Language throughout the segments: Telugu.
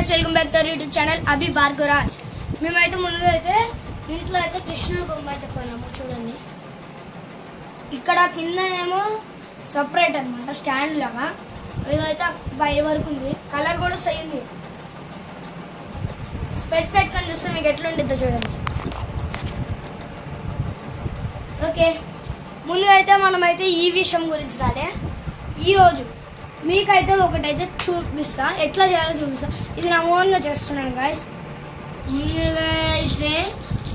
guys, welcome back to our YouTube channel Abhi Bhargaraj. మేమైతే ముందుగా అయితే ఇంట్లో అయితే కృష్ణుడి బొమ్మ అయితే కొన్నాము చూడండి. ఇక్కడ కిందనేమో సెపరేట్ అన్నమాట స్టాండ్ లాగా. ఇదైతే పై వరకు ఉంది. కలర్ కూడా సైంది. స్పెస్ పెట్టుకొని చూస్తే మీకు ఎట్లా ఉంటుందో చూడండి. ఓకే, ముందుగా అయితే మనమైతే ఈ విషయం గురించి రాలే. ఈరోజు మీకైతే ఒకటైతే చూపిస్తా, ఎట్లా చేయాలో చూపిస్తా. ఇది నా ఓన్గా చేస్తున్నాను గాయస్. ముందుగా అయితే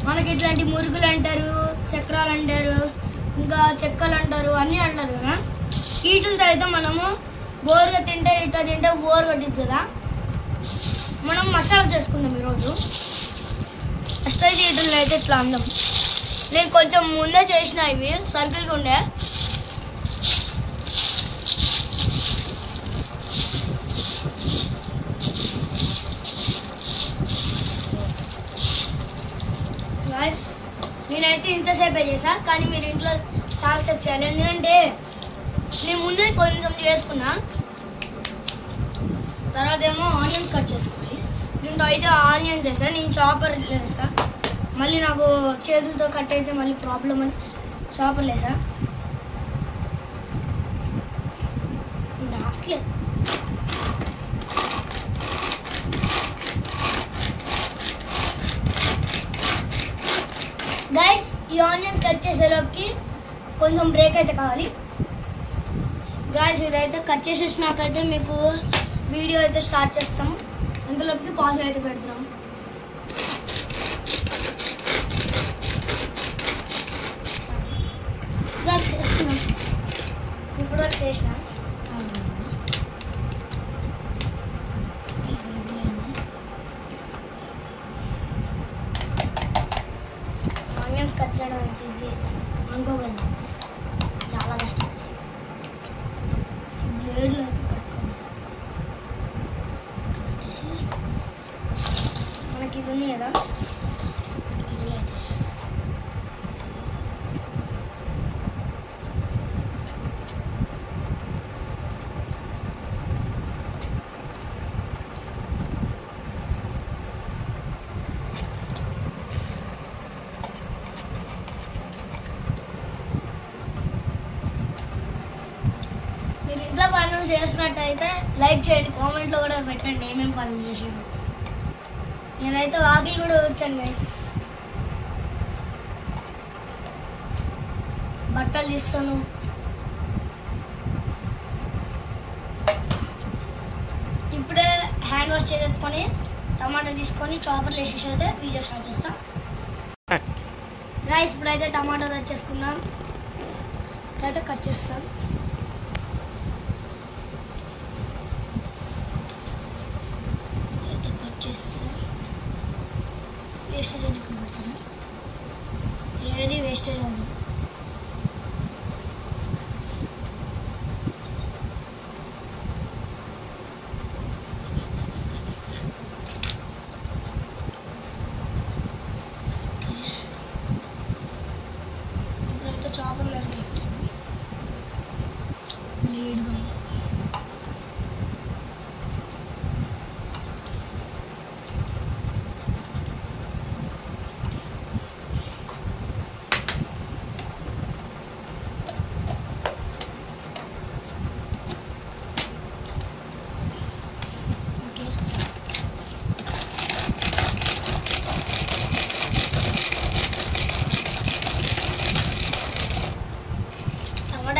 మనకి ఇట్లాంటి మురుగులు అంటారు, చక్రాలు అంటారు, ఇంకా చెక్కలు అంటారు, అన్నీ అంటారు కదా. వీటితో అయితే మనము బోర్గా తింటే ఇట్లా తింటే బోర్ కొట్టిద్ది కదా. మనం మసాలా చేసుకుందాం ఈరోజు. ఫస్ట్ అయితే వీటిల్లో అయితే ఇట్లా అందం. నేను కొంచెం ముందే చేసిన, ఇవి సర్కిల్గా ఉండే. నేనైతే ఇంతసేపే చేసా, కానీ మీరు ఇంట్లో చాలాసేపు చేయాలి. ఎందుకంటే నేను ముందే కొంచెం చేసుకున్నా, తర్వాత ఏమో ఆనియన్స్ కట్ చేసుకోవాలి. దీంట్లో అయితే ఆనియన్స్ వేసా, నేను చాపర్ వేసా. మళ్ళీ నాకు చేతులతో కట్ అయితే మళ్ళీ ప్రాబ్లం అని చాపర్లు వేసా. రావట్లేదు. గైస్, ఈ ఆనియన్స్ కట్ చేసేలోకి కొంచెం బ్రేక్ అయితే కావాలి. గైస్, ఇదైతే కట్ చేసేసినాకైతే మీకు వీడియో అయితే స్టార్ట్ చేస్తాము. అందులోకి పాజ్ అయితే పెడతాము. గైస్, చేస్తున్నాం. ఇప్పుడు వరకు చేసిన కట్ చేయడం ఎంత ఈజీ అనుకోకండి, చాలా కష్టం. బ్లేడ్లో అయితే పట్టుకోండి. మనకి ఇది ఉంది కదా, ఇదిలో అయితే పనులు చేసినట్టయితే లైక్ చేయండి, కామెంట్లో కూడా పెట్టండి ఏమేమి పనులు చేసారు. నేనైతే వాకిలు కూడా వచ్చాను గైస్. బట్టలు తీస్తాను. ఇప్పుడే హ్యాండ్ వాష్ చేసేసుకొని టమాటా తీసుకొని చాపర్లు వేసేసి అయితే వీడియో స్టార్ట్ చేస్తాం గైస్. ఇప్పుడైతే టమాటా కట్ చేసుకున్నాం, ఇప్పుడైతే కట్ చేస్తాం. వేస్టేజ్ ఎందుకు పడుతుంది, ఏది వేస్టేజ్ ఉంది. ఇప్పుడైతే చాపర్లు వేసేస్తాం. లీడ్గా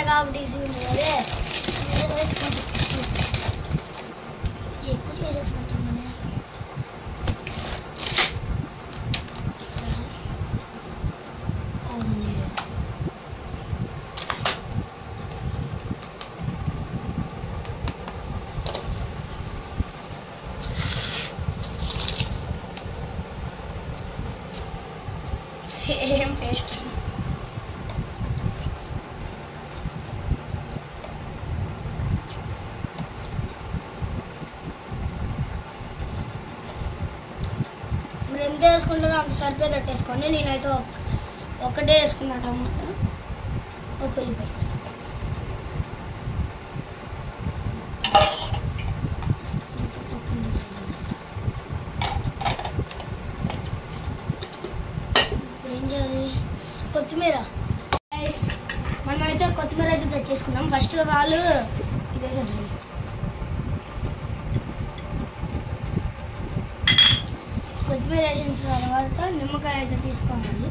కాబట్టి ఈజీ ఉంది అదే ఎక్కువ చేసేసుకుంటాం. Same taste. ఎంత వేసుకుంటారో అంత సరిపోయేటట్టు వేసుకోండి. నేనైతే ఒకటే వేసుకున్నా టమాటా, ఒక ఉల్లిపాయ. కొత్తిమీర. మనమైతే కొత్తిమీర అయితే తెచ్చేసుకున్నాం. ఫస్ట్ వాళ్ళు ఇదేసేస్తుంది. కొత్తిమీర వేసిన తర్వాత నిమ్మకాయ అయితే తీసుకోవాలి.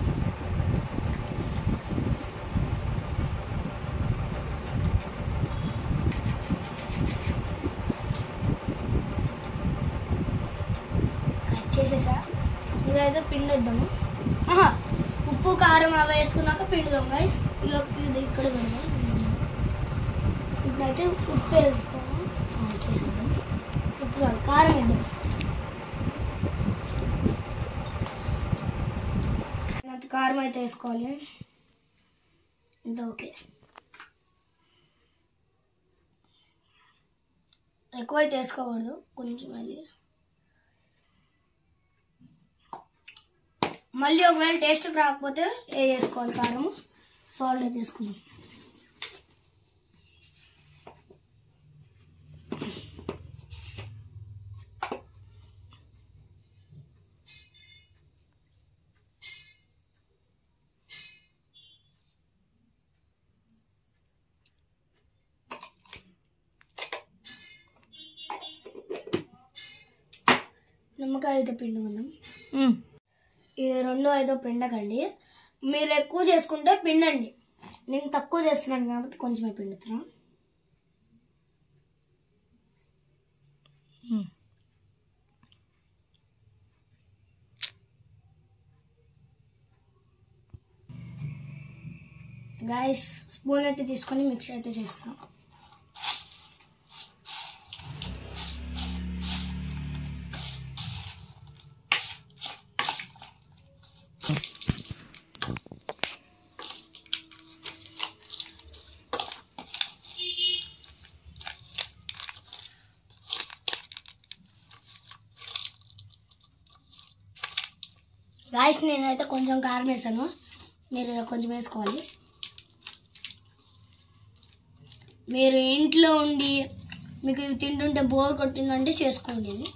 కట్ చేసేసా. ఇదైతే పిండేద్దాము. ఉప్పు కారం అవి వేసుకున్నాక పిండుదాం గైస్. ఇది ఇక్కడ పెడదాం. ఇప్పుడైతే ఉప్పు వేస్తాము. ఉప్పు కాదు, కారం వేద్దాం. కారం అయితే వేసుకోవాలి. ఇంత ఓకే. ఎక్కువ అయితే వేసుకోకూడదు, కొంచెం మళ్ళీ ఒకవేళ టేస్ట్ రాకపోతే వేసుకోవాలి కారం. సాల్ట్ అయితే వేసుకుందాం. నిమ్మకాయ అయితే పిండుకుందాం. ఇది రెండు అయితే పిండకండి. మీరు ఎక్కువ చేసుకుంటే పిండండి. నేను తక్కువ చేస్తున్నాను కాబట్టి కొంచెమే పిండుతున్నా. గైస్ స్పూన్ అయితే తీసుకొని మిక్స్ అయితే చేస్తాం. గాయస్ నేనైతే కొంచెం కారం వేసాను, మీరు కొంచెం వేసుకోవాలి. మీరు ఇంట్లో ఉండి మీకు ఇవి తింటుంటే బోర్ కొట్టిందంటే చేసుకోండి. ఇది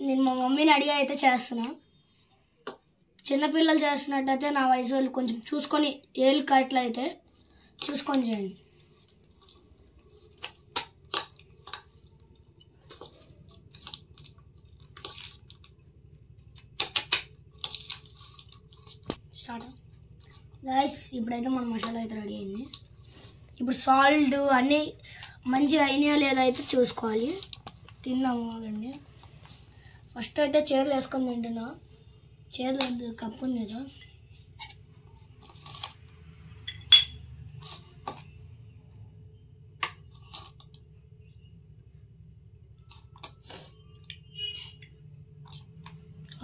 నేను మా మమ్మీని అడిగి అయితే చేస్తున్నా. చిన్నపిల్లలు చేస్తున్నట్టయితే నా వయసు వాళ్ళు కొంచెం చూసుకొని ఏళ్ళు కట్లు అయితే చూసుకొని చేయండి. Start guys. ఇప్పుడైతే మన మసాలా అయితే రెడీ అయింది. ఇప్పుడు సాల్ట్ అన్నీ మంచిగా అయినాయో లేదా అయితే చూసుకోవాలి. తిందాము వాళ్ళండి. ఫస్ట్ అయితే చీరలు వేసుకొని తింటున్నా. చీరలు కప్పు ఉంది కదా.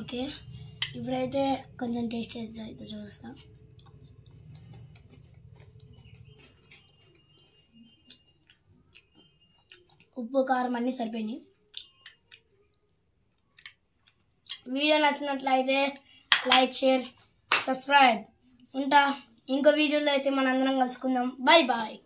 ఓకే ఇప్పుడైతే కొంచెం టేస్ట్ చేసి అయితే చూస్తా. ఉప్పు కారం అన్నీ సరిపోయినాయి. వీడియో నచ్చినట్లయితే లైక్ షేర్ సబ్స్క్రైబ్. ఉంటా ఇంకో వీడియోలో అయితే మనందరం కలుసుకుందాం. Bye bye.